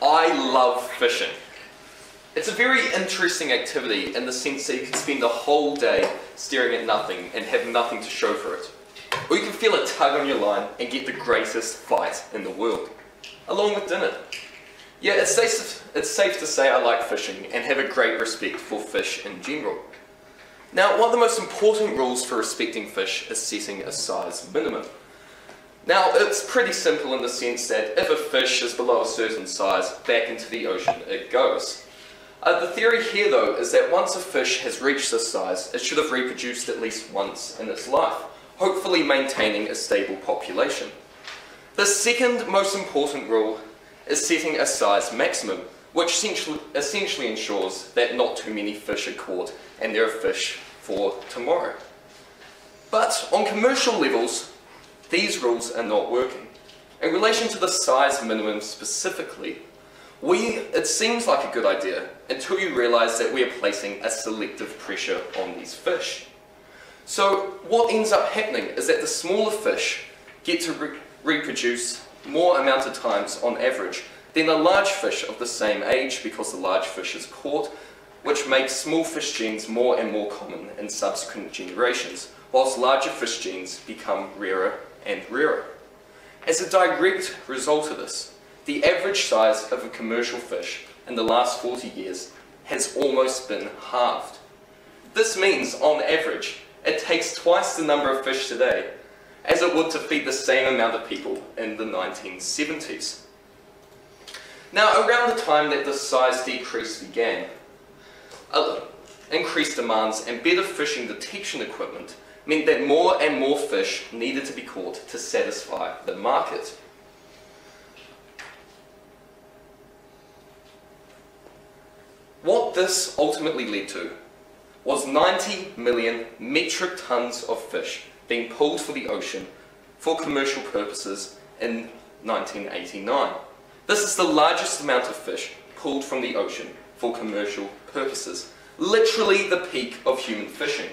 I love fishing. It's a very interesting activity in the sense that you can spend a whole day staring at nothing and have nothing to show for it. Or you can feel a tug on your line and get the greatest fight in the world, along with dinner. Yeah, it's safe to say I like fishing and have a great respect for fish in general. Now, one of the most important rules for respecting fish is setting a size minimum. Now, it's pretty simple in the sense that if a fish is below a certain size, back into the ocean it goes. The theory here, though, is that once a fish has reached this size, it should have reproduced at least once in its life, hopefully maintaining a stable population. The second most important rule is setting a size maximum, which essentially ensures that not too many fish are caught and there are fish for tomorrow. But on commercial levels, these rules are not working. In relation to the size minimum specifically, it seems like a good idea until you realise that we are placing a selective pressure on these fish. So what ends up happening is that the smaller fish get to reproduce more amount of times on average than the large fish of the same age, because the large fish is caught, which makes small fish genes more and more common in subsequent generations, whilst larger fish genes become rarer and rarer. As a direct result of this, the average size of a commercial fish in the last 40 years has almost been halved. This means, on average, it takes twice the number of fish today as it would to feed the same amount of people in the 1970s. Now, around the time that this size decrease began, increased demands and better fishing detection equipment meant that more and more fish needed to be caught to satisfy the market. What this ultimately led to was 90 million metric tons of fish being pulled for the ocean for commercial purposes in 1989. This is the largest amount of fish pulled from the ocean for commercial purposes, literally the peak of human fishing.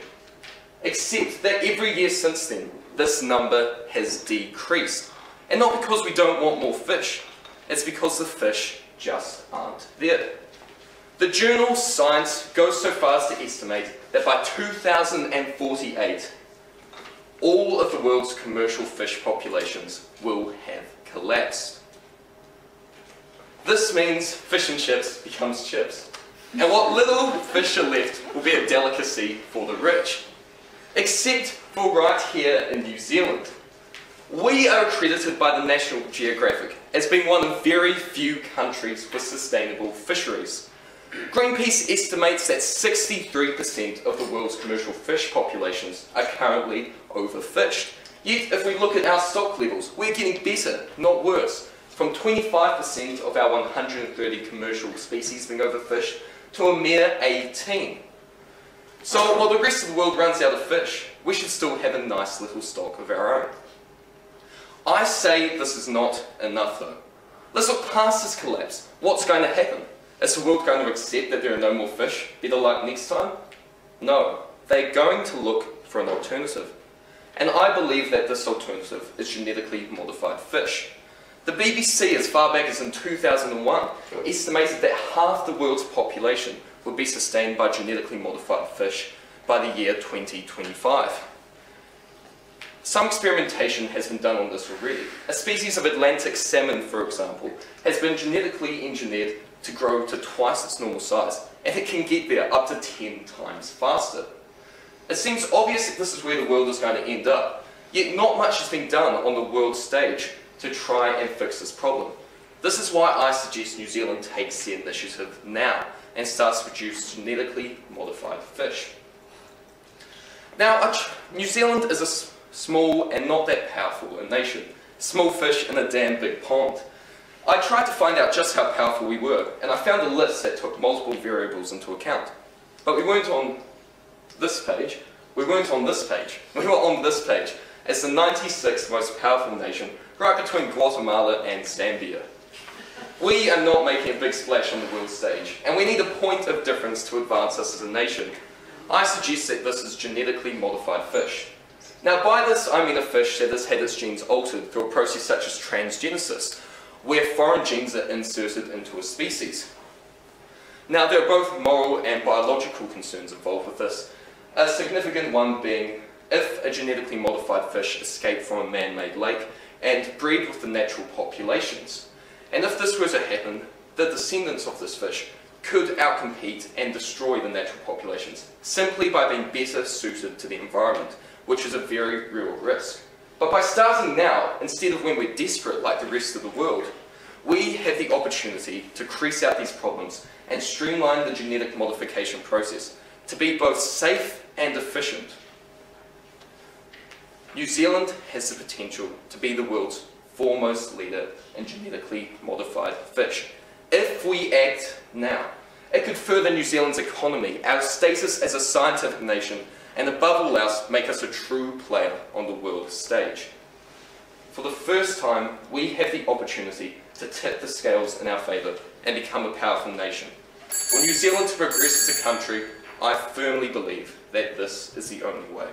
Except that every year since then, this number has decreased. And not because we don't want more fish, it's because the fish just aren't there. The journal Science goes so far as to estimate that by 2048, all of the world's commercial fish populations will have collapsed. This means fish and chips becomes chips. And what little fish are left will be a delicacy for the rich. Except for right here in New Zealand. We are accredited by the National Geographic as being one of very few countries with sustainable fisheries. Greenpeace estimates that 63% of the world's commercial fish populations are currently overfished. Yet, if we look at our stock levels, we're getting better, not worse, from 25% of our 130 commercial species being overfished to a mere 18. So while the rest of the world runs out of fish, we should still have a nice little stock of our own. I say this is not enough though. Let's look past this collapse. What's going to happen? Is the world going to accept that there are no more fish? Better luck next time? No. They're going to look for an alternative. And I believe that this alternative is genetically modified fish. The BBC, as far back as in 2001, estimated that half the world's population would be sustained by genetically modified fish by the year 2025. Some experimentation has been done on this already. A species of Atlantic salmon, for example, has been genetically engineered to grow to twice its normal size, and it can get there up to 10 times faster. It seems obvious that this is where the world is going to end up, yet not much has been done on the world stage to try and fix this problem. This is why I suggest New Zealand takes the initiative now and starts to produce genetically modified fish. Now, New Zealand is a small and not that powerful a nation. Small fish in a damn big pond. I tried to find out just how powerful we were, and I found a list that took multiple variables into account. But we weren't on this page, we weren't on this page, we were on this page as the 96th most powerful nation, right between Guatemala and Zambia. We are not making a big splash on the world stage, and we need a point of difference to advance us as a nation. I suggest that this is genetically modified fish. Now by this I mean a fish that has had its genes altered through a process such as transgenesis, where foreign genes are inserted into a species. Now, there are both moral and biological concerns involved with this, a significant one being if a genetically modified fish escaped from a man-made lake and breed with the natural populations. And if this were to happen, the descendants of this fish could outcompete and destroy the natural populations simply by being better suited to the environment, which is a very real risk. But by starting now, instead of when we're desperate like the rest of the world, we have the opportunity to crease out these problems and streamline the genetic modification process to be both safe and efficient. New Zealand has the potential to be the world's foremost leader in genetically modified fish. If we act now, it could further New Zealand's economy, our status as a scientific nation, and above all else, make us a true player on the world stage. For the first time, we have the opportunity to tip the scales in our favour and become a powerful nation. For New Zealand to progress as a country, I firmly believe that this is the only way.